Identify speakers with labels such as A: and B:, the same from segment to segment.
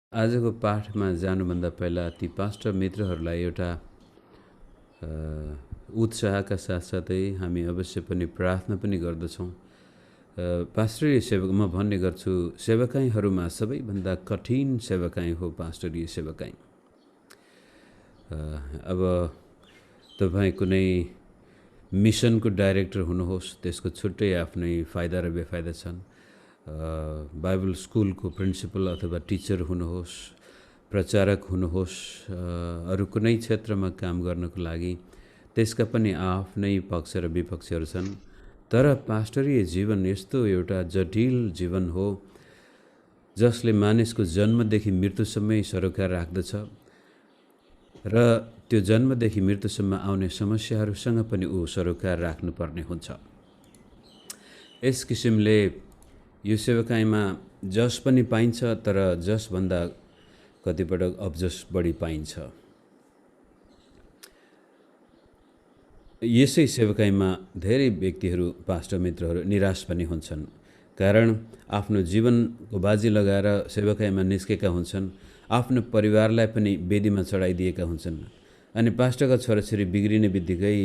A: आजको पाठमा जानुभन्दा पहिला ती पास्टर मित्रहरूलाई एउटा उत्साहका साथसाथै हामी अवश्य पनि प्रार्थना पनि गर्दछौँ। पास्टरीय सेवक म भन्ने गर्छु, सेवकाईहरूमा सबैभन्दा कठिन सेवकाई हो पास्टरीय सेवकाई। अब तपाईँ कुनै मिसनको डाइरेक्टर हुनुहोस्, त्यसको छुट्टै आफ्नै फाइदा र बेफाइदा छन्। बाइबल स्कुलको प्रिन्सिपल अथवा टिचर हुनुहोस्, प्रचारक हुनुहोस्, अरू कुनै क्षेत्रमा काम गर्नको लागि त्यसका पनि आफ्नै पक्ष र विपक्षहरू छन्। तर पास्टरीय जीवन यस्तो एउटा जटिल जीवन हो जसले मानिसको जन्मदेखि मृत्युसम्मै सरोकार राख्दछ र त्यो जन्मदेखि मृत्युसम्म आउने समस्याहरूसँग पनि ऊ सरोकार राख्नुपर्ने हुन्छ। यस किसिमले यो सेवकाईमा जस पनि पाइन्छ, तर जसभन्दा कतिपटक अब्जस बढी पाइन्छ। यसै सेवकाईमा धेरै व्यक्तिहरू, पास्टर मित्रहरू निराश पनि हुन्छन्, कारण आफ्नो जीवनको बाजी लगाएर सेवकाईमा निस्केका हुन्छन्, आफ्नो परिवारलाई पनि वेदीमा चढाइदिएका हुन्छन्। अनि पास्टरका छोराछोरी बिग्रिने बित्तिकै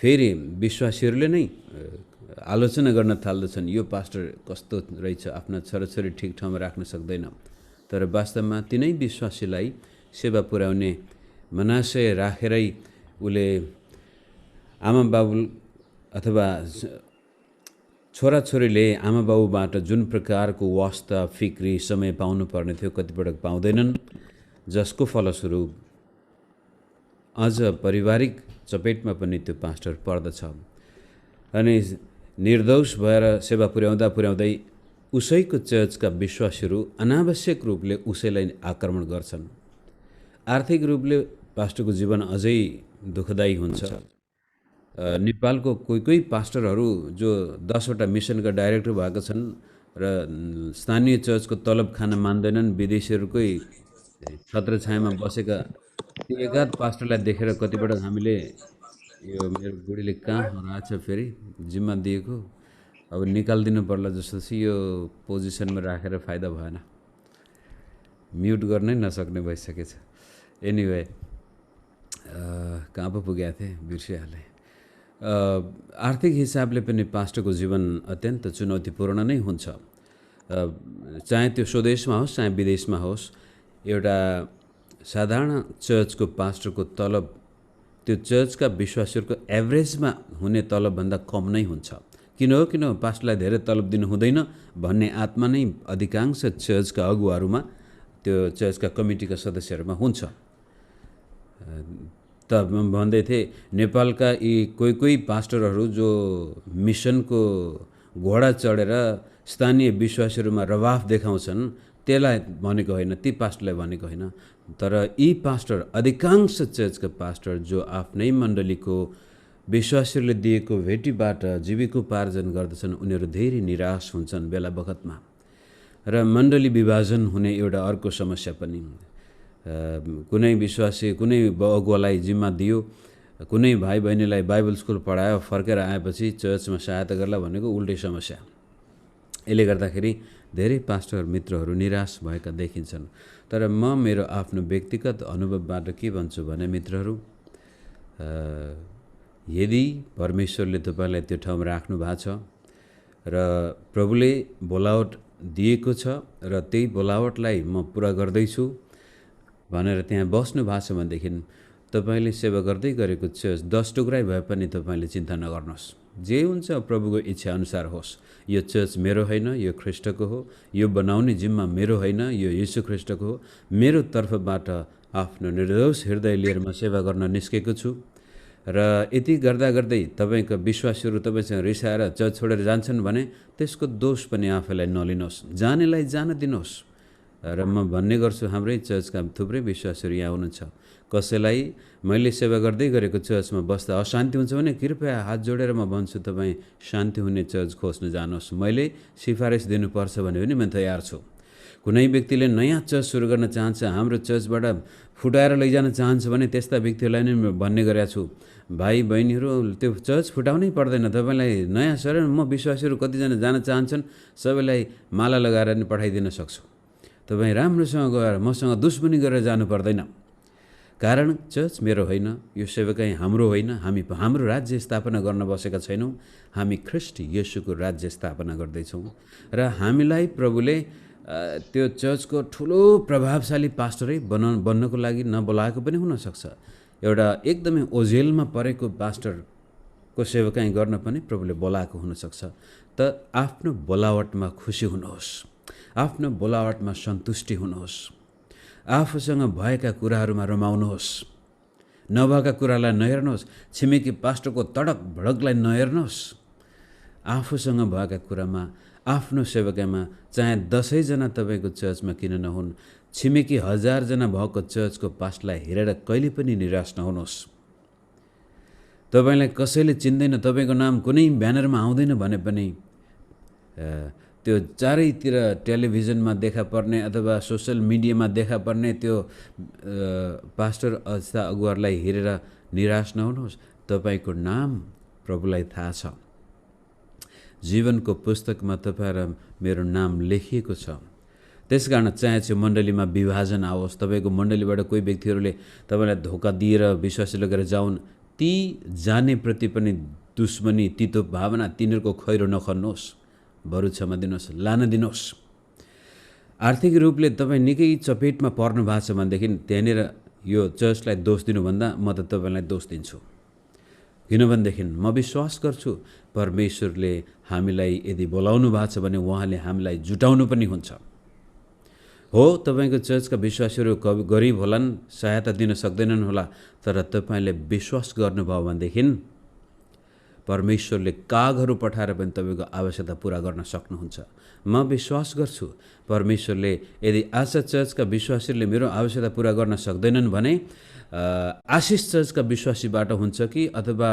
A: फेरि विश्वासीहरूले नै आलोचना गर्न थाल्दछन्, यो पास्टर कस्तो रहेछ, आफ्ना छोराछोरी ठिक ठाउँमा राख्न सक्दैन। तर वास्तवमा तिनै विश्वासीलाई सेवा पुर्याउने मनाशय राखेरै उसले आमा बाबु अथवा छोराछोरीले आमा बाबुबाट जुन प्रकारको वास्ता, फिक्री, समय पाउनु पर्ने थियो कतिपटक पाउँदैनन्, जसको फलस्वरूप अझ पारिवारिक चपेटमा पनि त्यो पास्टर पर्दछ। अनि निर्दोष भएर सेवा पुर्याउँदै उसैको चर्चका विश्वासीहरू अनावश्यक रूपले उसैलाई आक्रमण गर्छन्। आर्थिक रूपले पास्टरको जीवन अझै दुःखदायी हुन्छ। नेपालको कोही पास्टरहरू जो 10वटा मिसनका डाइरेक्टर भएका छन् र स्थानीय चर्चको तलब खान मान्दैनन्, विदेशीहरूकै छत्रछायामा बसेका ती एकाध पास्टरलाई देखेर कतिपटक हामीले यो मेरो बुढीले कहाँ हराएछ फेरि जिम्मा दिएको, अब निकालिदिनु पर्ला जस्तो छ, यो पोजिसनमा राखेर फाइदा भएन, म्युट गर्नै नसक्ने भइसकेछ। एनिवे कहाँ पो पुगेका थिएँ, बिर्सिहालेँ। आर्थिक हिसाबले पनि पास्टरको जीवन अत्यन्त चुनौतीपूर्ण नै हुन्छ। चाहे त्यो स्वदेशमा होस् चाहे विदेशमा होस्, एउटा साधारण चर्चको पास्टरको तलब त्यो चर्चका विश्वासीहरूको एभरेजमा हुने तलबभन्दा कम नै हुन्छ। किन हो पास्टरलाई धेरै तलब दिनु हुँदैन भन्ने आत्मा नै अधिकांश चर्चका अगुवाहरूमा, त्यो चर्चका कमिटीका सदस्यहरूमा हुन्छ। त म भन्दै थिएँ, नेपालका यी कोही पास्टरहरू जो मिसनको घोडा चढेर स्थानीय विश्वासीहरूमा रवाफ देखाउँछन्, त्यसलाई भनेको होइन, ती पास्टरलाई भनेको होइन। तर यी पास्टर, अधिकांश चर्चका पास्टर जो आफ्नै मण्डलीको विश्वासीहरूले दिएको भेटीबाट जीविकोपार्जन गर्दछन्, उनीहरू धेरै निराश हुन्छन् बेला बखतमा। र मण्डली विभाजन हुने एउटा अर्को समस्या पनि, कुनै विश्वासी कुनै अगुवालाई जिम्मा दियो, कुनै भाइ बहिनीलाई बाइबल स्कुल पढायो, फर्केर आएपछि चर्चमा सहायता गर्ला भनेको उल्टै समस्या। यसले गर्दाखेरि धेरै पास्टर मित्रहरू निराश भएका देखिन्छन्। तर म मेरो आफ्नो व्यक्तिगत अनुभवबाट के भन्छु भने, मित्रहरू, यदि परमेश्वरले तपाईँलाई त्यो ठाउँमा राख्नु भएको छ र प्रभुले बोलावट दिएको छ र त्यही बोलावटलाई म पुरा गर्दैछु भनेर त्यहाँ बस्नु भएको छ भनेदेखि तपाईँले सेवा गर्दै गरेको चर्च 10 टुक्रै भए पनि तपाईँले चिन्ता नगर्नुहोस्। जे हुन्छ प्रभुको इच्छा अनुसार होस्। यो चर्च मेरो होइन, यो ख्रिस्टको हो। यो बनाउने जिम्मा मेरो होइन, यो यीशु ख्रिस्टको हो। मेरो तर्फबाट आफ्नो निर्दोष हृदय लिएर म सेवा गर्न निस्केको छु। र यति गर्दै तपाईँका विश्वासीहरू तपाईँसँग रिसाएर चर्च छोडेर जान्छन् भने त्यसको दोष पनि आफैलाई नलिनुहोस्, जानेलाई जान दिनुहोस्। र म भन्ने गर्छु, हाम्रै चर्चका थुप्रै विश्वासीहरू यहाँ हुनुहुन्छ, कसैलाई मैले सेवा गर्दै गरेको चर्चमा बस्दा अशान्ति हुन्छ भने कृपया हात जोडेर म भन्छु, तपाईँ शान्ति हुने चर्च खोज्न जानुहोस्। मैले सिफारिस दिनुपर्छ भने पनि म तयार छु। कुनै व्यक्तिले नयाँ चर्च सुरु गर्न चाहन्छ, हाम्रो चर्चबाट फुटाएर लैजान चाहन्छ भने त्यस्ता व्यक्तिहरूलाई नै भन्ने गरेको छु, भाइ बहिनीहरू, त्यो चर्च फुटाउनै पर्दैन। तपाईँलाई नयाँ शरण, म विश्वासीहरू कतिजना जान चाहन्छन् सबैलाई माला लगाएर नि पठाइदिन सक्छु। तपाईँ राम्रोसँग गएर मसँग दुश्मनी गरेर जानु पर्दैन। कारण चर्च मेरो होइन, यो सेवकाई हाम्रो होइन, हामी हाम्रो राज्य स्थापना गर्न बसेका छैनौँ, हामी ख्रीष्ट येशूको राज्य स्थापना गर्दैछौँ। र हामीलाई प्रभुले त्यो चर्चको ठुलो प्रभावशाली पास्टरै बन्नको लागि नबोलाएको पनि हुनसक्छ। एउटा एकदमै ओझेलमा परेको पास्टरको सेवकाई गर्न पनि प्रभुले बोलाएको हुनसक्छ। त आफ्नो बोलावटमा खुसी हुनुहोस्, आफ्नो बोलावटमा सन्तुष्टि हुनुहोस्, आफूसँग भएका कुराहरूमा रमाउनुहोस्, नभएका कुरालाई नहेर्नुहोस्, छिमेकी पास्टरको तडक भडकलाई नहेर्नुहोस्। आफूसँग भएका कुरामा, आफ्नो सेवकाईमा, चाहे 10 जना तपाईँको चर्चमा किन नहुन्, छिमेकी 1000 जना भएको चर्चको पास्टरलाई हेरेर कहिले पनि निराश नहुनुहोस्। तपाईँलाई कसैले चिन्दैन, तपाईँको नाम कुनै ब्यानरमा आउँदैन भने पनि त्यो चारैतिर टेलिभिजनमा देखा पर्ने अथवा सोसल मिडियामा देखा पर्ने त्यो पास्टर अथवा अगुवाहरूलाई हेरेर निराश नहुनुहोस्। तपाईँको नाम प्रभुलाई थाहा छ। जीवनको पुस्तकमा तपाईँ र मेरो नाम लेखिएको छ। त्यसकारण चाहे त्यो मण्डलीमा विभाजन आओस्, तपाईँको मण्डलीबाट कोही व्यक्तिहरूले तपाईँलाई धोका दिएर विश्वासी लगेर जाउन्, ती जानेप्रति पनि दुश्मनी, तितो भावना, तिनीहरूको खैरो नखन्नुहोस्, बरु क्षमा दिनुहोस्, लान दिनुहोस्। आर्थिक रूपले तपाईँ निकै चपेटमा पर्नु भएको छ भनेदेखि त्यहाँनिर यो चर्चलाई दोष दिनुभन्दा म त तपाईँलाई दोष दिन्छु। किनभनेदेखि म विश्वास गर्छु परमेश्वरले हामीलाई यदि बोलाउनु भएको छ भने उहाँले हामीलाई जुटाउनु पनि हुन्छ। हो, तपाईँको चर्चका विश्वासीहरू गरिब होलान्, सहायता दिन सक्दैनन् होला, तर तपाईँले विश्वास गर्नुभयो भनेदेखि परमेश्वरले कागहरू पठाएर पनि तपाईँको आवश्यकता पुरा गर्न सक्नुहुन्छ। म विश्वास गर्छु परमेश्वरले यदि आशा चर्चका विश्वासीहरूले मेरो आवश्यकता पुरा गर्न सक्दैनन् भने आशिष चर्चका विश्वासीबाट हुन्छ कि अथवा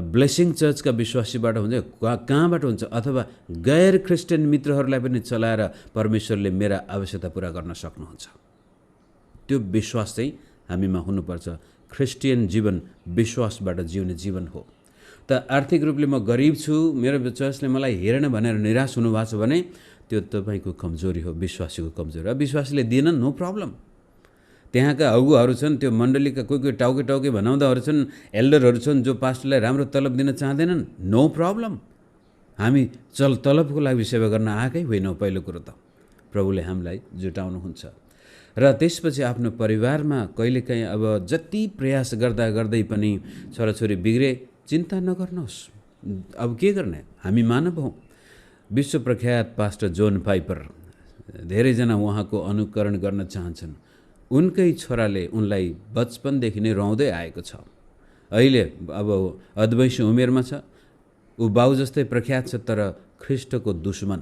A: ब्लेसिङ चर्चका विश्वासीबाट हुन्छ, कहाँबाट हुन्छ, अथवा गैर ख्रिस्टियन मित्रहरूलाई पनि चलाएर परमेश्वरले मेरा आवश्यकता पुरा गर्न सक्नुहुन्छ। त्यो विश्वास चाहिँ हामीमा हुनुपर्छ। ख्रिस्टियन जीवन विश्वासबाट जिउने जीवन हो। त आर्थिक रूपले म गरिब छु, मेरो चर्चले मलाई हेरेन भनेर निराश हुनुभएको छ भने त्यो तपाईँको कमजोरी हो, विश्वासीको कमजोरी। र विश्वासीले दिएन, नो प्रब्लम। त्यहाँका अगुवाहरू छन्, त्यो मण्डलीका कोही टाउके भनाउँदाहरू छन्, एल्डरहरू छन् जो पास्टरलाई राम्रो तलब दिन चाहँदैनन्, नो प्रब्लम। हामी तलबको लागि सेवा गर्न आएकै होइनौँ। पहिलो कुरो त प्रभुले हामीलाई जुटाउनुहुन्छ। र त्यसपछि आफ्नो परिवारमा कहिलेकाहीँ अब जति प्रयास गर्दै पनि छोराछोरी बिग्रे, चिन्ता नगर्नुहोस्। अब के गर्ने, हामी मानव हौँ। विश्व प्रख्यात पास्टर जोन पाइपर, धेरैजना उहाँको अनुकरण गर्न चाहन्छन्। उनकै छोराले उनलाई बचपनदेखि नै रुवाउँदै आएको छ। अहिले अब अधवैँसी उमेरमा छ, ऊ बाउ जस्तै प्रख्यात छ, तर ख्रिस्टको दुश्मन,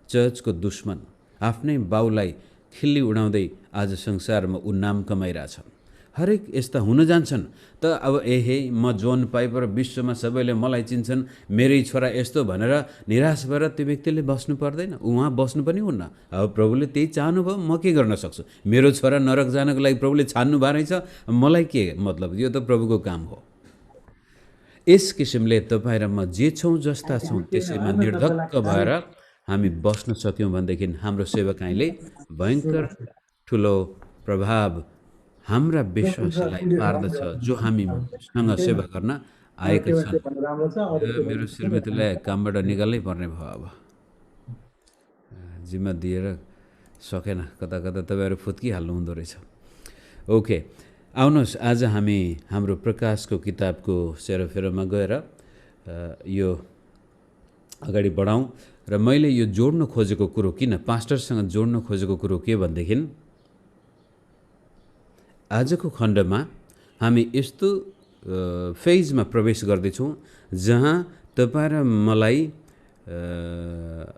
A: चर्चको दुश्मन, आफ्नै बाउलाई खिल्ली उडाउँदै आज संसारमा ऊ नाम कमाइरहेछ। हरेक यस्ता हुन जान्छन्। त अब म जोन पाइपर, विश्वमा सबैले मलाई चिन्छन्, मेरै छोरा यस्तो भनेर निराश भएर त्यो व्यक्तिले बस्नु पर्दैन। उहाँ बस्नु पनि हुन्न। अब प्रभुले त्यही चाहनुभयो, म के गर्न सक्छु? मेरो छोरा नरक जानको लागि प्रभुले छान्नु भए रहेछ, मलाई के मतलब? यो त प्रभुको काम हो। यस किसिमले तपाईँ र म जे छौँ जस्ता छौँ त्यसैमा निर्धक्क भएर हामी बस्न सक्यौँ भनेदेखि हाम्रो सेवकाईले भयङ्कर ठुलो प्रभाव हाम्रा विश्वासलाई पार्दछ, जो हामीसँग सेवा गर्न आएका छन्। मेरो श्रीमतीलाई कामबाट निकाल्नै पर्ने भयो। अब जिम्मा दिएर सकेन, कता कता तपाईँहरू फुत्किहाल्नु हुँदो रहेछ। ओके, आउनुहोस् आज हामी हाम्रो प्रकाशको किताबको सेरोफेरोमा गएर यो अगाडि बढाउँ। र मैले यो जोड्न खोजेको कुरो, किन पास्टरसँग जोड्न खोजेको कुरो के भनेदेखि, आजको खण्डमा हामी यस्तो फेजमा प्रवेश गर्दैछौँ जहाँ तपाईँ र मलाई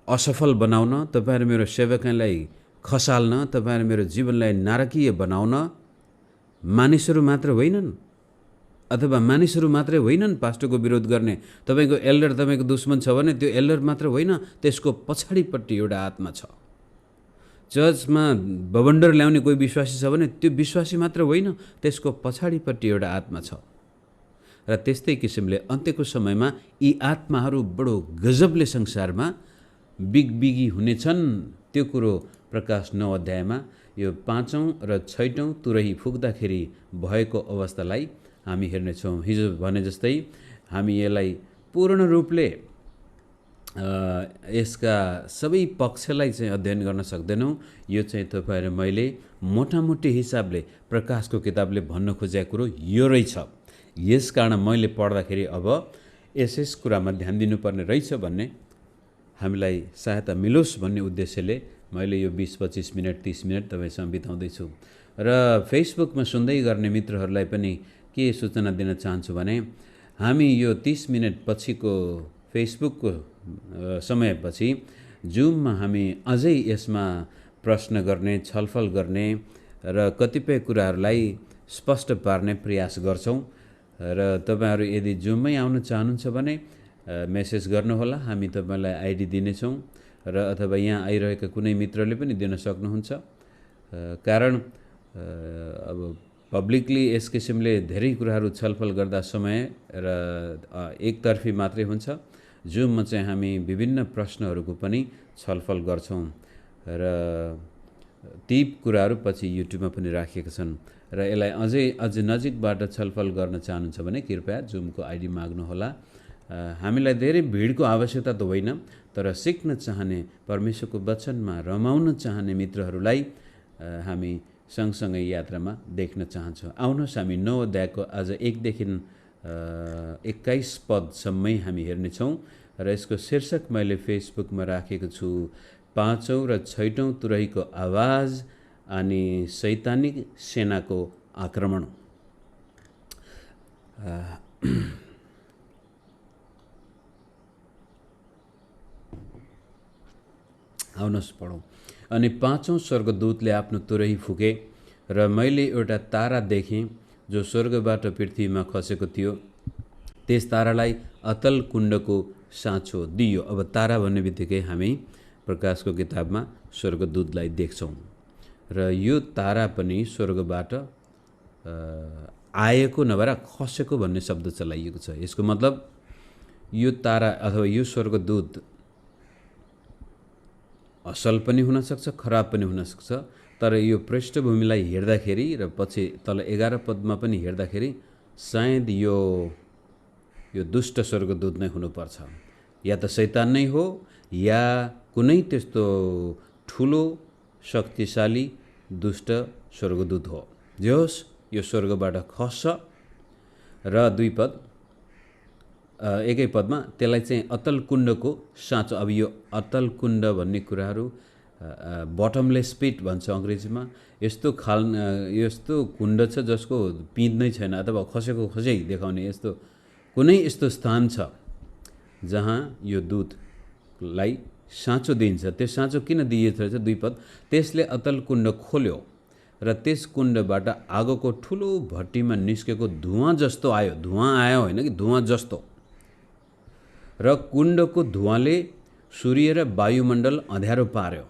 A: असफल बनाउन, तपाईँ र मेरो सेवकाईलाई खसाल्न, तपाईँ र मेरो जीवनलाई नारकीय बनाउन मानिसहरू मात्र होइनन्, अथवा मानिसहरू मात्रै होइनन् पास्टरको विरोध गर्ने। तपाईँको एल्डर तपाईँको दुश्मन छ भने त्यो एल्डर मात्र होइन, त्यसको पछाडिपट्टि एउटा आत्मा छ। चर्चमा बबन्डर ल्याउने कोही विश्वासी छ भने त्यो विश्वासी मात्र होइन, त्यसको पछाडिपट्टि एउटा आत्मा छ। र त्यस्तै किसिमले अन्त्यको समयमा यी आत्माहरू बडो गजबले संसारमा बिगबिगी हुनेछन्। त्यो कुरो प्रकाश 9 अध्यायमा यो 5औं र 6औं तुरही फुक्दाखेरि भएको अवस्थालाई हामी हेर्नेछौँ। हिजो भने जस्तै हामी यसलाई पूर्ण रूपले यसका सबै पक्षलाई चाहिँ अध्ययन गर्न सक्दैनौँ। यो चाहिँ तपाईहरु मैले मोटामोटी हिसाबले प्रकाशको किताबले भन्न खोजेको कुरो यो रहेछ। यसकारण मैले पढ्दाखेरि अब यस कुरामा ध्यान दिनुपर्ने रहेछ भन्ने हामीलाई सहायता मिलोस् भन्ने उद्देश्यले मैले यो 20-25 मिनट 30 मिनट तपाईसँग बिताउँदैछु। र फेसबुकमा सुन्दै गर्ने मित्रहरूलाई पनि के सूचना दिन चाहन्छु भने हामी यो 30 मिनट पछिको फेसबुकको समयपछि जुममा हामी अझै यसमा प्रश्न गर्ने, छलफल गर्ने र कतिपय कुराहरूलाई स्पष्ट पार्ने प्रयास गर्छौँ। र तपाईहरु यदि जुममै आउन चाहनुहुन्छ भने मेसेज गर्नुहोला, हामी तपाईलाई आइडी दिनेछौँ र अथवा यहाँ आइरहेका कुनै मित्रले पनि दिन सक्नुहुन्छ। कारण अब पब्लिकली यस किसिमले धेरै कुराहरू छलफल गर्दा समय र एकतर्फी मात्रै हुन्छ। जुममा चाहिँ हामी विभिन्न प्रश्नहरूको पनि छलफल गर्छौँ र ती कुराहरू पछि युट्युबमा पनि राखिएका छन्। र यसलाई अझ नजिकबाट छलफल गर्न चाहनुहुन्छ भने कृपया जुमको आइडी माग्नुहोला। हामीलाई धेरै भिडको आवश्यकता त होइन, तर सिक्न चाहने, परमेश्वरको वचनमा रमाउन चाहने मित्रहरूलाई हामी सँगसँगै यात्रामा देख्न चाहन्छौँ। आउनुहोस् हामी 9 अध्यायको आज 1 देखि 21 पदसम्मै हामी हेर्नेछौँ र यसको शीर्षक मैले फेसबुकमा राखेको छु 5औं र 6औं तुरहीको आवाज अनि शैतानिक सेनाको आक्रमण। आउनुहोस् पढौँ। अनि 5औं स्वर्गदूतले आफ्नो तुरही फुके र मैले एउटा तारा देखेँ जो स्वर्गबाट पृथ्वीमा खसेको थियो। त्यस तारालाई अतल कुण्डको साँचो दियो। अब तारा भन्ने बित्तिकै हामी प्रकाशको किताबमा स्वर्गदूतलाई देख्छौँ र यो तारा पनि स्वर्गबाट आएको नभएर खसेको भन्ने शब्द चलाइएको छ। यसको मतलब यो तारा अथवा यो स्वर्गदूत असल पनि हुन सक्छ, खराब पनि हुन सक्छ, तर यो पृष्ठभूमिलाई हेर्दाखेरि र पछि तल 11 पदमा पनि हेर्दाखेरि सायद यो दुष्ट स्वर्गदूत नै हुनुपर्छ। या त शैतान नै हो या कुनै त्यस्तो ठुलो शक्तिशाली दुष्ट स्वर्गदूत हो। जे होस् यो स्वर्गबाट खस्छ र 2 पद एकै पदमा त्यसलाई चाहिँ अतल कुण्डको साँचो। अब यो अतल कुण्ड भन्ने कुराहरू बटमलेस पिट भन्छ अङ्ग्रेजीमा। यस्तो कुण्ड छ जसको पिँध नै छैन अथवा खसेको खसै देखाउने यस्तो कुनै यस्तो स्थान छ जहाँ यो दूतलाई साँचो दिन्छ। त्यो साँचो किन दिएको रहेछ? 2 पद त्यसले अतल कुण्ड खोल्यो र त्यस कुण्डबाट आगोको ठुलो भट्टीमा निस्केको धुवाँ जस्तो आयो। धुवाँ आयो होइन कि धुवाँ जस्तो। र कुण्डको धुवाँले सूर्य र वायुमण्डल अँध्यारो पार्यो।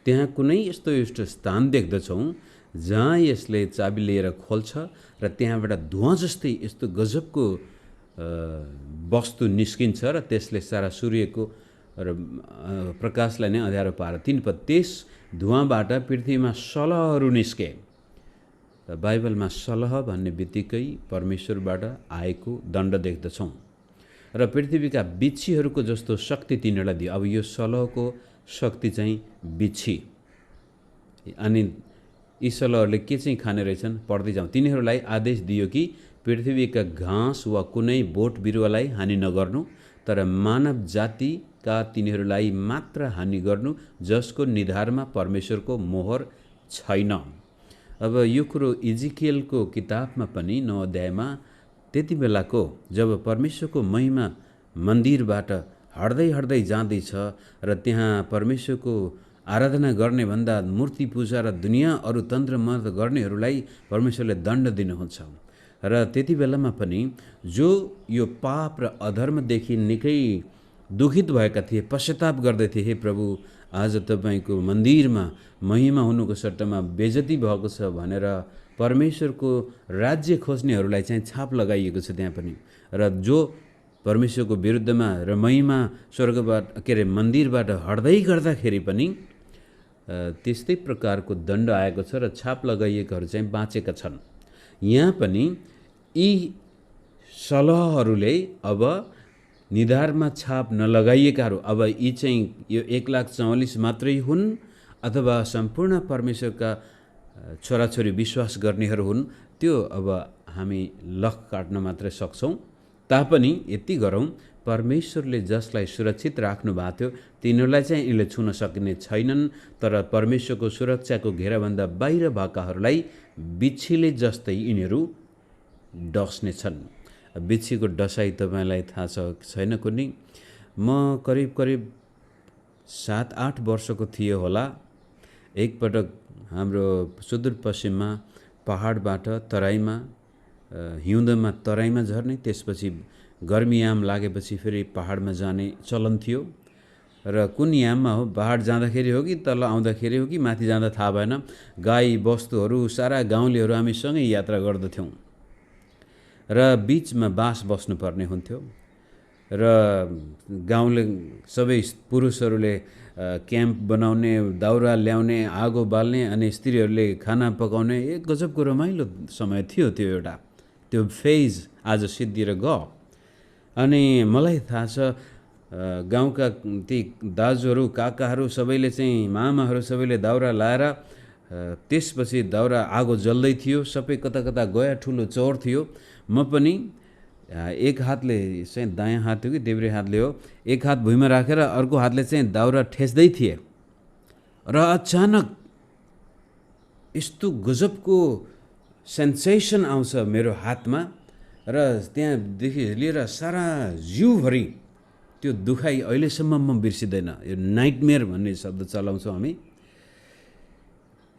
A: त्यहाँ कुनै यस्तो स्थान देख्दछौँ जहाँ यसले चाबी लिएर खोल्छ र त्यहाँबाट धुवाँ जस्तै यस्तो गजबको वस्तु निस्किन्छ र त्यसले सारा सूर्यको र प्रकाशलाई नै अँध्यारो पार्यो। 3 पद त्यस धुवाँबाट पृथ्वीमा सलहहरू निस्के। बाइबलमा सलह भन्ने बित्तिकै परमेश्वरबाट आएको दण्ड देख्दछौँ र पृथ्वीका बिच्छीहरूको जस्तो शक्ति तिनीहरूलाई दियो। अब यो सलहको शक्ति चाहिँ बिच्छी। अनि यी सलहहरूले के चाहिँ खाने रहेछन्? पढ्दै जाउँ। तिनीहरूलाई आदेश दियो कि पृथ्वीका घाँस वा कुनै बोट बिरुवालाई हानि नगर्नु, तर मानव जातिका तिनीहरूलाई मात्र हानि गर्नु जसको निधारमा परमेश्वरको मोहर छैन। अब यो कुरो इजिकियलको किताबमा पनि 9 अध्यायमा त्यति बेलाको जब परमेश्वरको महिमा मन्दिरबाट हट्दै जाँदैछ र त्यहाँ परमेश्वरको आराधना गर्ने भन्दा मूर्ति पूजा र दुनियाँ अरू तन्त्र मन्त्र गर्नेहरूलाई परमेश्वरले दण्ड दिनुहुन्छ। र त्यति बेलामा पनि जो यो पाप र अधर्मदेखि निकै दुखित भएका थिए, पश्चाताप गर्दै थिए, हे प्रभु आज तपाईको मन्दिरमा महिमा हुनुको सट्टामा बेइज्जती भएको छ भनेर परमेश्वरको राज्य खोज्नेहरूलाई चाहिँ छाप लगाइएको छ त्यहाँ पनि। र जो परमेश्वरको विरुद्धमा र महिमा स्वर्गबाट मन्दिरबाट हट्दै गर्दाखेरि पनि त्यस्तै प्रकारको दण्ड आएको छ र छाप लगाइएकाहरू चाहिँ बाँचेका छन्। यहाँ पनि यी सलहहरूले अब निधारमा छाप नलगाइएकाहरू अब यी चाहिँ यो 1,44,000 मात्रै हुन् अथवा सम्पूर्ण परमेश्वरका छोराछोरी विश्वास गर्नेहरू हुन्, त्यो अब हामी लख काट्न मात्रै सक्छौँ। तापनि यति गरौँ, परमेश्वरले जसलाई सुरक्षित राख्नु भएको थियो तिनीहरूलाई चाहिँ यिनले छुन सकिने छैनन्, तर परमेश्वरको सुरक्षाको घेराभन्दा बाहिर भएकाहरूलाई बिच्छीले जस्तै यिनीहरू डस्ने छन्। बिच्छीको डसाइ तपाईँलाई थाहा छ छैन कुनै? म करिब 7-8 वर्षको थियो होला, एकपटक हाम्रो सुदूरपश्चिममा पहाडबाट तराईमा हिउँदमा तराईमा झर्ने, त्यसपछि गर्मीयाम लागेपछि फेरि पहाडमा जाने चलन थियो। र कुन याममा हो, पहाड जाँदाखेरि हो कि तल आउँदाखेरि हो कि माथि जाँदा थाहा भएन, गाई बस्तुहरू सारा गाउँलेहरू हामी सँगै यात्रा गर्दथ्यौँ र बिचमा बास बस्नुपर्ने हुन्थ्यो। र गाउँले सबै पुरुषहरूले क्याम्प बनाउने, दाउरा ल्याउने, आगो बाल्ने, अनि स्त्रीहरूले खाना पकाउने, एक गजबको रमाइलो समय थियो त्यो एउटा। त्यो फेज आज सिद्धिएर गयो। अनि मलाई थाहा छ गाउँका ती दाजुहरू, काकाहरू सबैले चाहिँ, मामाहरू सबैले दाउरा लाएर त्यसपछि दाउरा आगो जल्दै थियो, सबै कता कता गया, ठुलो चौर थियो। म पनि एक हातले चाहिँ, दायाँ हात हो कि देब्रे हातले हो, एक हात भुइँमा राखेर अर्को हातले चाहिँ दाउरा ठेस्दै थिए र अचानक यस्तो गजबको सेन्सेसन आउँछ मेरो हातमा र त्यहाँदेखि लिएर सारा जिउभरि त्यो दुखाइ अहिलेसम्म म बिर्सिँदैन। यो नाइटमेयर भन्ने शब्द चलाउँछौँ हामी।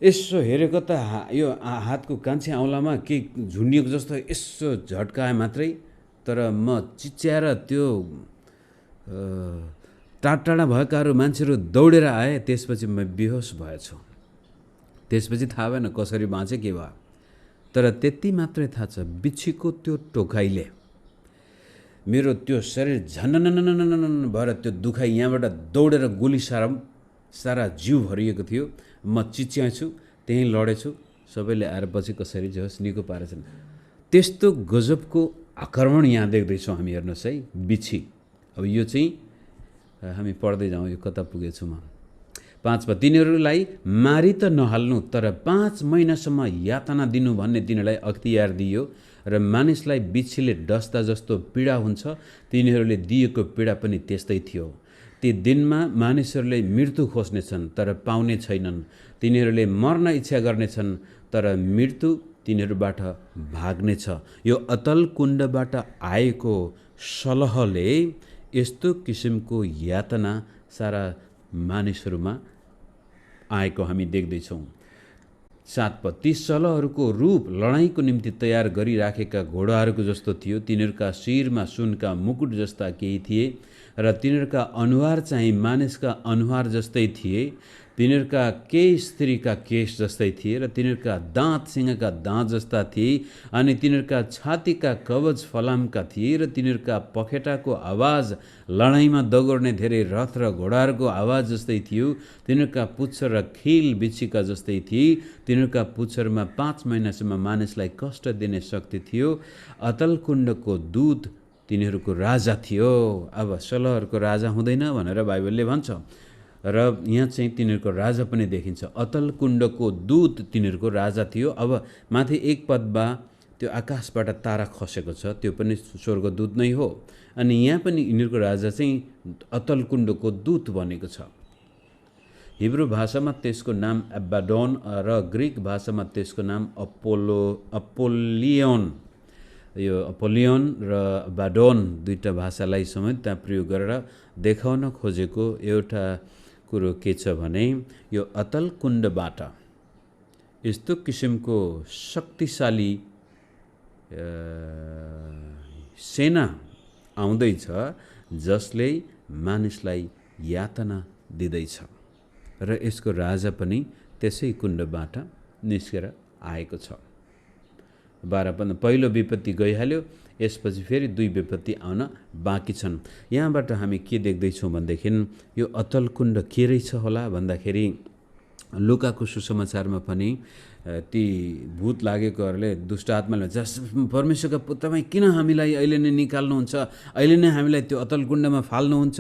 A: यसो हेरेको त यो हातको कान्छे औँलामा के झुन्डिएको जस्तो यसो झट्काए मात्रै, तर म चिच्याएर त्यो टाढा भएकाहरू मान्छेहरू दौडेर आए। त्यसपछि म बेहोस भएछु। त्यसपछि थाहा भएन कसरी बाँचे के भयो, तर त्यति मात्रै थाहा छ बिच्छीको त्यो टोकाइले मेरो त्यो शरीर झनननननन भएर त्यो दुखाइ यहाँबाट दौडेर गोली सारा जिउ भरिएको थियो। म चिच्याएछु, त्यहीँ लडेछु। सबैले आएर पछि कसरी जे होस् निको पारेछन्। त्यस्तो गजबको आक्रमण यहाँ देख्दैछौँ हामी। हेर्नुहोस् है, बिच्छी। अब यो चाहिँ हामी पढ्दै जाउँ, यो कता पुगेछु म। 5 तिनीहरूलाई मारि त नहाल्नु, तर 5 महिनासम्म यातना दिनु भन्ने तिनीहरूलाई अख्तियार दियो। र मानिसलाई बिच्छीले डस्दा जस्तो पीडा हुन्छ, तिनीहरूले दिएको पीडा पनि त्यस्तै थियो। ती दिनमा मानिसहरूले मृत्यु खोज्नेछन् तर पाउने छैनन्, तिनीहरूले मर्न इच्छा गर्नेछन् तर मृत्यु तिनीहरूबाट भाग्नेछ। यो अतल कुण्डबाट आएको सलहले यस्तो किसिमको यातना सारा मानिसहरूमा आएको हामी देख्दैछौँ। 7 ती सलहहरूको रूप लडाइँको निम्ति तयार गरिराखेका घोडाहरूको जस्तो थियो। तिनीहरूका शिरमा सुनका मुकुट जस्ता केही थिए र तिनीहरूका अनुहार चाहिँ मानिसका अनुहार जस्तै थिए। तिनीहरूका केश स्त्रीका केश जस्तै थिए र तिनीहरूका दाँत सिंहका दाँत जस्ता थिए। अनि तिनीहरूका छातीका कवच फलामका थिए र तिनीहरूका पखेटाको आवाज लडाइँमा दगोर्ने धेरै रथ र घोडाहरूको आवाज जस्तै थियो। तिनीहरूका पुच्छर र खिल बिच्छीका जस्तै थिए। तिनीहरूका पुच्छरमा 5 महिनासम्म मानिसलाई कष्ट दिने शक्ति थियो। अतल कुण्डको दूत तिनीहरूको राजा थियो। अब सलहहरूको राजा हुँदैन भनेर बाइबलले भन्छ र यहाँ चाहिँ तिनीहरूको राजा पनि देखिन्छ। अतल कुण्डको दूत तिनीहरूको राजा थियो। अब माथि एक पदमा त्यो आकाशबाट तारा खसेको छ, त्यो पनि स्वर्गदूत नै हो। अनि यहाँ पनि यिनीहरूको राजा चाहिँ अतल कुण्डको दूत बनेको छ। हिब्रू भाषामा त्यसको नाम एबाडोन र ग्रिक भाषामा त्यसको नाम अपोलियोन। यो अपोलियोन र एबाडोन दुईटा भाषालाई समेत त्यहाँ प्रयोग गरेर देखाउन खोजेको एउटा कुरो के छ भने यो अतल कुण्डबाट यस्तो किसिमको शक्तिशाली सेना आउँदैछ जसले मानिसलाई यातना दिँदैछ र यसको राजा पनि त्यसै कुण्डबाट निस्केर आएको छ। 12 पहिलो विपत्ति गइहाल्यो, यसपछि फेरि 2 विपत्ति आउन बाँकी छन्। यहाँबाट हामी के देख्दैछौँ भनेदेखि यो अतल कुण्ड के रहेछ होला भन्दाखेरि लुकाको सुसमाचारमा पनि ती भूत लागेकोहरूले दुष्ट आत्माले जस परमेश्वरका पुत्रमै किन हामीलाई अहिले नै निकाल्नुहुन्छ, अहिले नै हामीलाई त्यो अतल कुण्डमा फाल्नुहुन्छ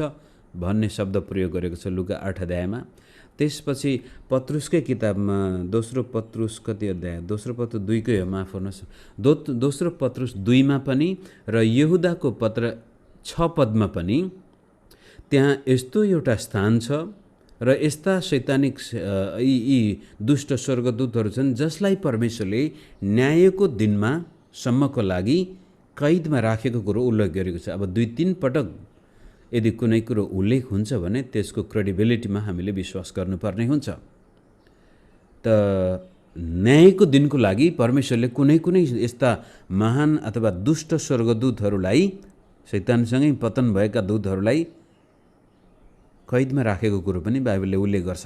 A: भन्ने शब्द प्रयोग गरेको छ लुका 8 अध्यायमा। त्यसपछि पत्रुसकै किताबमा दोस्रो पत्रुस कति अध्याय, दोस्रो पत्रुस 2कै हो, माफ गर्नुहोस्, दोस्रो पत्रुस 2मा पनि र यहुदाको पत्र 6 पदमा पनि त्यहाँ यस्तो एउटा स्थान छ र यस्ता शैतानिक यी दुष्ट स्वर्गदूतहरू छन् जसलाई परमेश्वरले न्यायको दिनमा सम्मको लागि कैदमा राखेको कुरो उल्लेख गरेको छ। अब 2-3 पटक यदि कुनै कुरो उल्लेख हुन्छ भने त्यसको क्रेडिबिलिटीमा हामीले विश्वास गर्नुपर्ने हुन्छ। त न्यायको दिनको लागि परमेश्वरले कुनै कुनै यस्ता महान अथवा दुष्ट स्वर्गदूतहरूलाई, शैतानसँगै पतन भएका दूतहरूलाई कैदमा राखेको कुरो पनि बाइबलले उल्लेख गर्छ।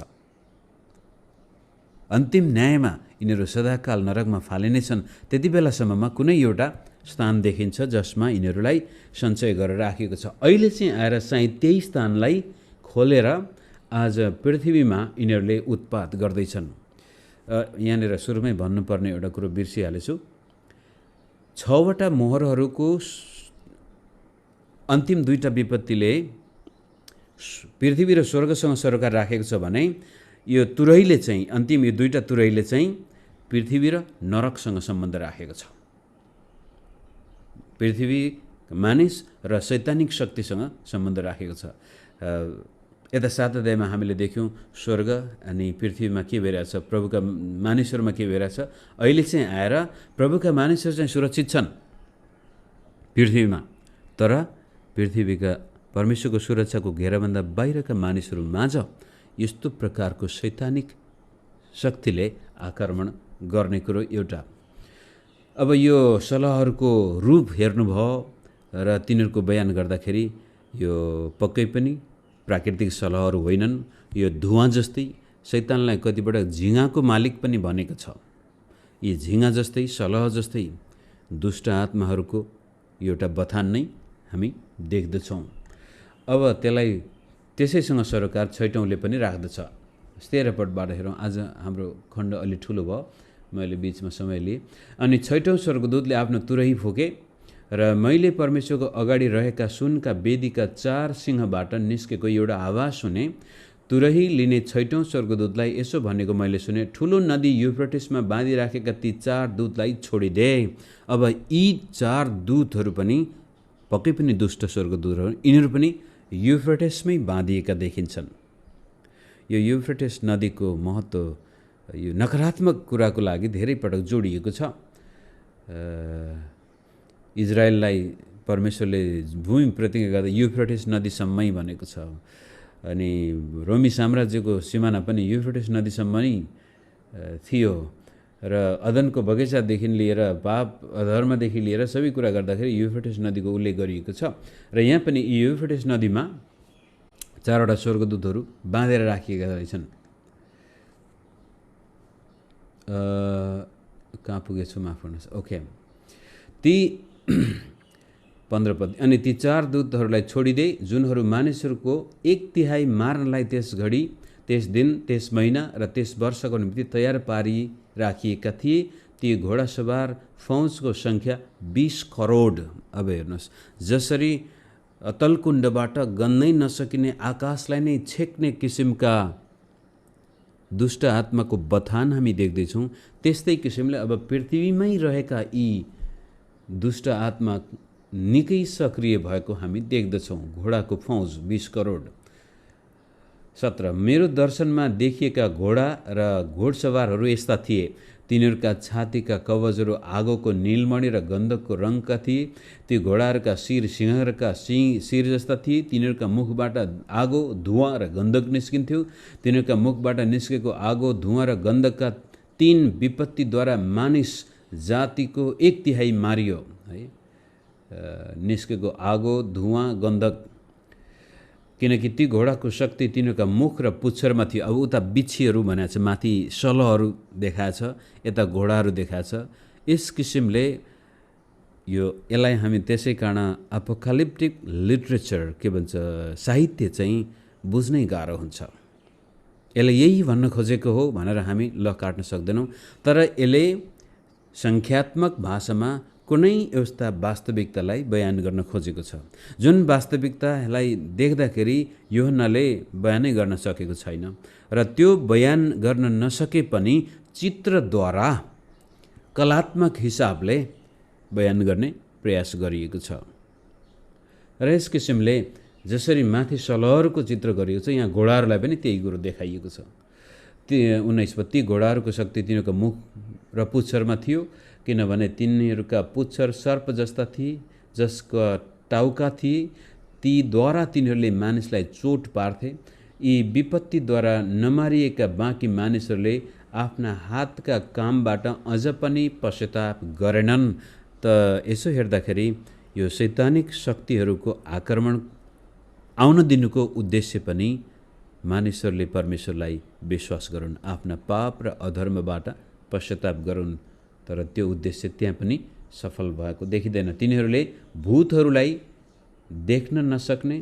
A: अन्तिम न्यायमा यिनीहरू सदाकाल नरकमा फालिनेछन्। त्यति बेलासम्ममा कुनै एउटा स्थान देखिन्छ जसमा यिनीहरूलाई सञ्चय गरेर राखेको छ। अहिले चाहिँ आएर चाहिँ त्यही स्थानलाई खोलेर आज पृथ्वीमा यिनीहरूले उत्पात गर्दैछन्। यहाँनिर सुरुमै भन्नुपर्ने एउटा कुरो बिर्सिहालेछु। 6वटा मोहरहरूको अन्तिम 2टा विपत्तिले पृथ्वी र स्वर्गसँग सरोकार राखेको छ भने यो तुरैले चाहिँ अन्तिम यो 2टा तुरैले चाहिँ पृथ्वी र नरकसँग सम्बन्ध राखेको छ। पृथ्वी, मानिस र शैतानिक शक्तिसँग सम्बन्ध राखेको छ। यता 7 अध्यायमा हामीले देख्यौँ स्वर्ग अनि पृथ्वीमा के भइरहेछ, प्रभुका मानिसहरूमा के भइरहेछ। अहिले चाहिँ आएर प्रभुका मानिसहरू चाहिँ सुरक्षित छन् पृथ्वीमा, तर पृथ्वीका परमेश्वरको सुरक्षाको घेराभन्दा बाहिरका मानिसहरू माझ यस्तो प्रकारको शैतानिक शक्तिले आक्रमण गर्ने कुरो एउटा। अब यो सलहहरूको रूप हेर्नुभयो र तिनीहरूको बयान गर्दाखेरि यो पक्कै पनि प्राकृतिक सलहहरू होइनन्। यो धुवाँ जस्तै, शैतानलाई कतिपल्ट झिँगाको मालिक पनि भनेको छ। यी झिँगा जस्तै, सलह जस्तै दुष्ट आत्माहरूको एउटा बथान नै हामी देख्दछौँ। अब त्यसलाई त्यसैसँग सरोकार 6औँले पनि राख्दछ। 13 पदबाट हेरौँ। आज हाम्रो खण्ड अलि ठुलो भयो, मैले बिचमा समय लिएँ। अनि 6औँ स्वर्गदूतले आफ्नो तुरही फुके र मैले परमेश्वरको अगाडि रहेका सुनका वेदीका 4 सिंहबाट निस्केको एउटा आवाज सुने। तुरही लिने 6औँ स्वर्गदूतलाई यसो भनेको मैले सुने, ठुलो नदी युफ्रेटिसमा बाँधिराखेका ती 4 दूतलाई छोडिदे। अब यी 4 दूतहरू पनि पक्कै पनि दुष्ट स्वर्गदूतहरू, यिनीहरू पनि युफ्रेटिसमै बाँधिएका देखिन्छन्। यो युफ्रेटिस नदीको महत्त्व यो नकारात्मक कुराको लागि धेरै पटक जोडिएको छ। इजरायललाई परमेश्वरले भूमि प्रतिज्ञा गर्दा युफ्रेटिस नदीसम्मै भनेको छ। अनि रोमी साम्राज्यको सिमाना पनि युफ्रेटिस नदीसम्मै थियो र अदनको बगैँचादेखि लिएर पाप अधर्मदेखि लिएर सबै कुरा गर्दाखेरि युफ्रेटिस नदीको उल्लेख गरिएको छ। र यहाँ पनि युफ्रेटिस नदीमा 4वटा स्वर्गदूतहरू बाँधेर राखिएका रहेछन्। कहाँ पुगेछु, माफ गर्नुहोस्। ओके, ती 15 पद। अनि ती 4 दूतहरूलाई छोडिदे जुनहरू मानिसहरूको 1/3 मार्नलाई त्यस घडी, त्यस दिन, त्यस महिना र त्यस वर्षको निम्ति तयार पारी राखिएका थिए। ती घोडा सवार फौजको सङ्ख्या 20 करोड। अब हेर्नुहोस्, जसरी अतलकुण्डबाट गन्नै नसकिने आकाशलाई नै छेक्ने किसिमका दुष्ट आत्माको बथान हामी देख्दैछौँ, त्यस्तै किसिमले अब पृथ्वीमै रहेका यी दुष्ट आत्मा निकै सक्रिय भएको हामी देख्दछौँ। घोडाको फौज 20 करोड। 17 मेरो दर्शनमा देखिएका घोडा र घोडसवारहरू यस्ता थिए। तिनीहरूका छातीका कवचहरू आगोको नीलमणि र गन्धकको रङका थिए। ती घोडाहरूका शिर सिंहका शिर जस्ता थिए। तिनीहरूका मुखबाट आगो, धुवाँ र गन्धक निस्किन्थ्यो। तिनीहरूका मुखबाट निस्केको आगो, धुवाँ र गन्धकका 3 विपत्तिद्वारा मानिस जातिको 1/3 मारियो। है, निस्केको आगो, धुवाँ, गन्धक, किनकि ती घोडाको शक्ति तिनीहरूका मुख र पुच्छरमा थियो। अब उता बिच्छीहरू भनेको छ, माथि सलहहरू देखाएछ, यता घोडाहरू देखाएछ। यस किसिमले यसलाई हामी त्यसै कारण एपोकालिप्टिक लिटरेचर के भन्छ, साहित्य चाहिँ बुझ्नै गाह्रो हुन्छ। यसले यही भन्न खोजेको हो भनेर हामी काट्न सक्दैनौँ। तर यसले सङ्ख्यात्मक भाषामा कुनै एउटा वास्तविकतालाई बयान गर्न खोजेको छ, जुन वास्तविकतालाई देख्दाखेरि यूहन्नाले बयानै गर्न सकेको छैन। र त्यो बयान गर्न नसके पनि चित्रद्वारा कलात्मक हिसाबले बयान गर्ने प्रयास गरिएको छ। र यस किसिमले जसरी माथि सलहरको चित्र गरिएको छ, यहाँ घोडाहरूलाई पनि त्यही कुरो देखाइएको छ। 19 ती घोडाहरूको शक्ति तिनीहरूको मुख र पुच्छरमा थियो, किनभने तिनीहरूका पुच्छर सर्प जस्ता थिए, जसका टाउका थिए, तीद्वारा तिनीहरूले मानिसलाई चोट पार्थे। यी विपत्तिद्वारा नमारिएका बाँकी मानिसहरूले आफ्ना हातका कामबाट अझ पनि पश्चाताप गरेनन्। त यसो हेर्दाखेरि यो शैतानिक शक्तिहरूको आक्रमण आउन दिनुको उद्देश्य पनि मानिसहरूले परमेश्वरलाई विश्वास गरून्, आफ्ना पाप र अधर्मबाट पश्चाताप गरून्। तर त्यो उद्देश्य त्यहाँ पनि सफल भएको देखिँदैन। तिनीहरूले भूतहरूलाई देख्न नसक्ने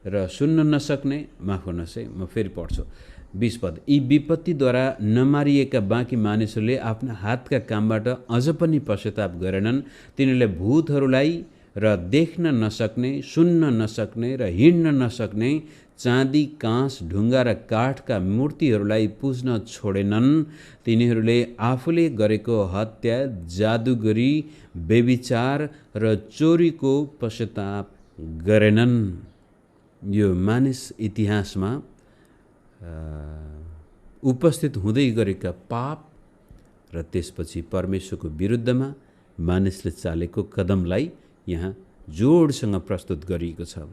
A: र सुन्न नसक्ने, माफ गर्नुहोस् है, म फेरि पढ्छु 20 पद। यी विपत्तिद्वारा नमारिएका बाँकी मानिसहरूले आफ्ना हातका कामबाट अझ पनि पश्चाताप गरेनन्। तिनीहरूले भूतहरूलाई र देख्न नसक्ने, सुन्न नसक्ने र हिँड्न नसक्ने चाँदी, काँस, ढुङ्गा र काठका मूर्तिहरूलाई पुज्न छोडेनन्। तिनीहरूले आफूले गरेको हत्या, जादुगरी, व्यभिचार र चोरीको पश्चाताप गरेनन्। यो मानिस इतिहासमा उपस्थित हुँदै गरेका पाप र त्यसपछि परमेश्वरको विरुद्धमा मानिसले चालेको कदमलाई यहाँ जोडसँग प्रस्तुत गरिएको छ।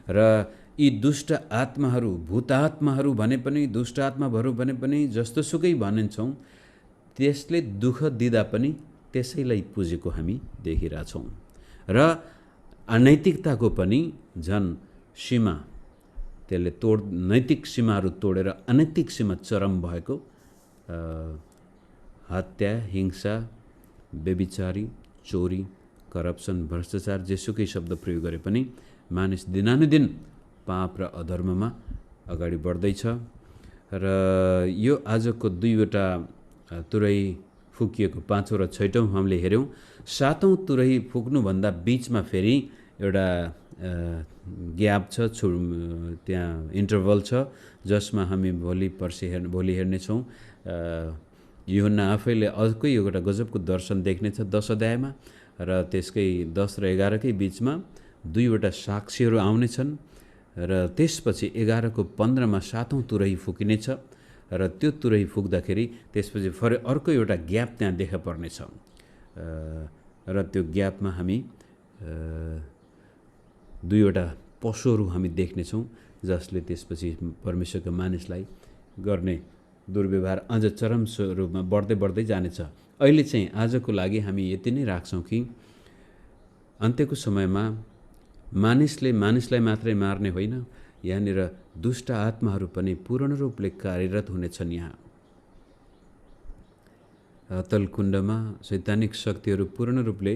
A: र यी दुष्ट आत्माहरू, भूतात्माहरू भने पनि, दुष्ट आत्माहरू भने पनि, जस्तोसुकै भनिन्छौँ, त्यसले दुःख दिँदा पनि त्यसैलाई पुजेको हामी देखिरहेछौँ। र अनैतिकताको पनि झन् सीमा, त्यसले नैतिक सीमाहरू तोडेर अनैतिक सीमा चरम भएको, हत्या, हिंसा, व्यभिचारी, चोरी, करप्सन, भ्रष्टाचार, जेसुकै शब्द प्रयोग गरे पनि मानिस दिनानुदिन पाप र अधर्ममा अगाडि बढ्दैछ। र यो आजको 2वटा तुरै फुकिएको 5औँ र 6औँ हामीले हेऱ्यौँ। 7औँ तुरै फुक्नुभन्दा बिचमा फेरि एउटा ग्याप छ, त्यहाँ इन्टरभल छ, जसमा हामी भोलि हेर्नेछौँ। यूहन्ना आफैले अर्कै एउटा गजबको दर्शन देख्नेछ 10 अध्यायमा, र त्यसकै 10 र 11कै बिचमा 2वटा साक्षीहरू आउनेछन्। र त्यसपछि 11को 15मा 7औँ तुरै फुकिनेछ। र त्यो तुरै फुक्दाखेरि त्यसपछि फेरि अर्को एउटा ग्याप त्यहाँ देखा पर्नेछ। र त्यो ग्यापमा हामी 2वटा पशुहरू हामी देख्नेछौँ, जसले त्यसपछि परमेश्वरका मानिसलाई गर्ने दुर्व्यवहार अझ चरम रूपमा बढ्दै बढ्दै जानेछ। अहिले चाहिँ आजको लागि हामी यति नै राख्छौँ कि अन्त्यको समयमा मानिसले मानिसलाई मात्रै मार्ने होइन, यहाँनिर दुष्ट आत्माहरू पनि पूर्ण रूपले कार्यरत हुनेछन्। यहाँ तलकुण्डमा शैतानिक शक्तिहरू पूर्ण रूपले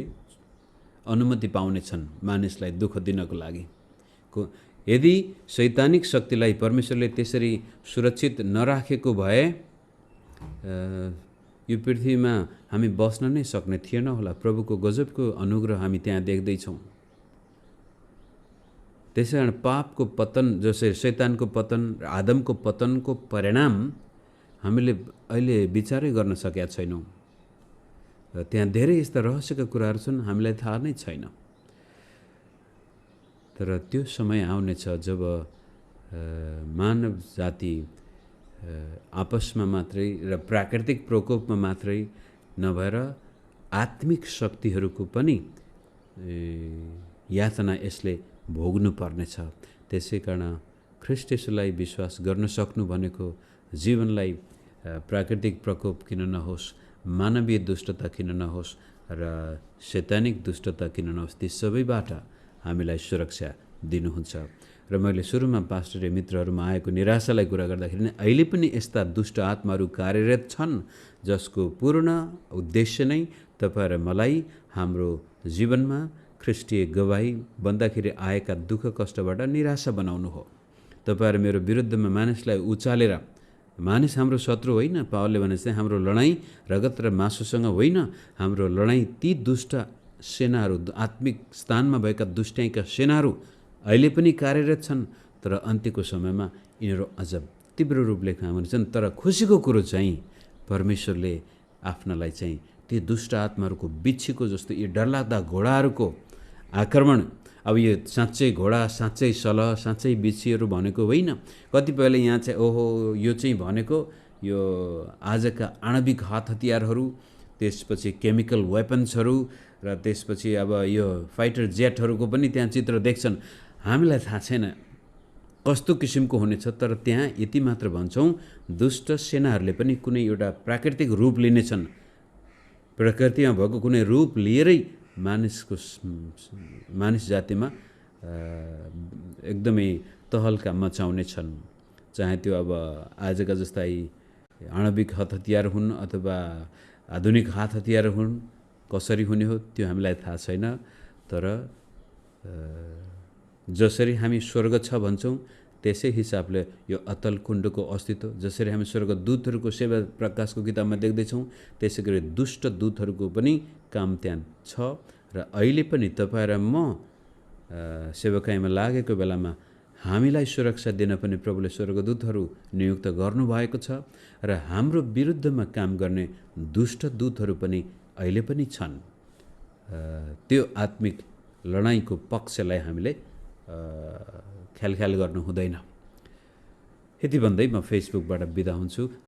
A: अनुमति पाउनेछन् मानिसलाई दुःख दिनको लागि। यदि शैतानिक शक्तिलाई परमेश्वरले त्यसरी सुरक्षित नराखेको भए यो पृथ्वीमा हामी बस्न नै सक्ने थिएन होला। प्रभुको गजबको अनुग्रह हामी त्यहाँ देख्दैछौँ। त्यसैकारण पापको पतन, जसरी शैतानको पतन र आदमको पतनको परिणाम हामीले अहिले विचारै गर्न सकेका छैनौँ। र त्यहाँ धेरै यस्ता रहस्यका कुराहरू छन्, हामीलाई थाहा नै छैन। तर त्यो समय आउनेछ जब मानव जाति आपसमा मात्रै र प्राकृतिक प्रकोपमा मात्रै नभएर आत्मिक शक्तिहरूको पनि यातना यसले भोग्नु पर्नेछ। त्यसै कारण ख्रीष्ट येशूलाई विश्वास गर्न सक्नु भनेको जीवनलाई प्राकृतिक प्रकोप किन नहोस्, मानवीय दुष्टता किन नहोस् र शैतानिक दुष्टता किन नहोस्, ती सबैबाट हामीलाई सुरक्षा दिनुहुन्छ। र मैले सुरुमा पास्टरले मित्रहरूमा आएको निराशालाई कुरा गर्दाखेरि नै अहिले पनि यस्ता दुष्ट आत्माहरू कार्यरत छन्, जसको पूर्ण उद्देश्य नै तपाईँ र मलाई हाम्रो जीवनमा ख्रिस्टीय गवाही भन्दाखेरि आएका दुःख कष्टबाट निराशा बनाउनु हो। तपाईँहरू मेरो विरुद्धमा मानिसलाई उचालेर, मानिस हाम्रो शत्रु होइन, पावलले भने चाहिँ हाम्रो लडाईँ रगत र मासुसँग होइन, हाम्रो लडाईँ ती दुष्ट सेनाहरू, आत्मिक स्थानमा भएका दुष्टाइका सेनाहरू अहिले पनि कार्यरत छन्, तर अन्त्यको समयमा यिनीहरू अझ तीव्र रूपले काम हुनेछन्। तर खुसीको कुरो चाहिँ परमेश्वरले आफ्नालाई चाहिँ ती दुष्ट आत्माहरूको बिच्छीको जस्तो यी डरलाग्दा घोडाहरूको आक्रमण, अब यो साँच्चै घोडा, साँच्चै सलह, साँच्चै बिच्छीहरू भनेको होइन। कतिपयले यहाँ चाहिँ ओहो यो चाहिँ भनेको यो आजका आणविक हात हतियारहरू, त्यसपछि केमिकल वेपन्सहरू र त्यसपछि अब यो फाइटर जेटहरूको पनि त्यहाँ चित्र देख्छन्। हामीलाई थाहा छैन कस्तो किसिमको हुनेछ, तर त्यहाँ यति मात्र भन्छौँ दुष्ट सेनाहरूले पनि कुनै एउटा प्राकृतिक रूप लिनेछन्। प्रकृतिमा भएको कुनै रूप लिएरै मानिस जातिमा एकदमै तहल्का मचाउने छन्। चाहे त्यो अब आजका जस्तै आणविक हात हतियार हुन् अथवा आधुनिक हात हतियार हुन्, कसरी हुने हो त्यो हामीलाई थाहा छैन। तर जसरी हामी स्वर्ग छ भन्छौँ त्यसै हिसाबले यो अतल कुण्डको अस्तित्व, जसरी हामी स्वर्गदूतहरूको सेवा प्रकाशको किताबमा देख्दैछौँ, त्यसै गरी दुष्ट दूतहरूको पनि काम त्यहाँ छ। र अहिले पनि तपाईँ र म सेवाकाईमा लागेको बेलामा हामीलाई सुरक्षा दिन पनि प्रभुले स्वर्गदूतहरू नियुक्त गर्नुभएको छ र हाम्रो विरुद्धमा काम गर्ने दुष्ट दूतहरू पनि अहिले पनि छन्। त्यो आत्मिक लडाईँको पक्षलाई हामीले ख्याल गर्नु हुँदैन। यति भन्दै म फेसबुकबाट बिदा हुन्छु।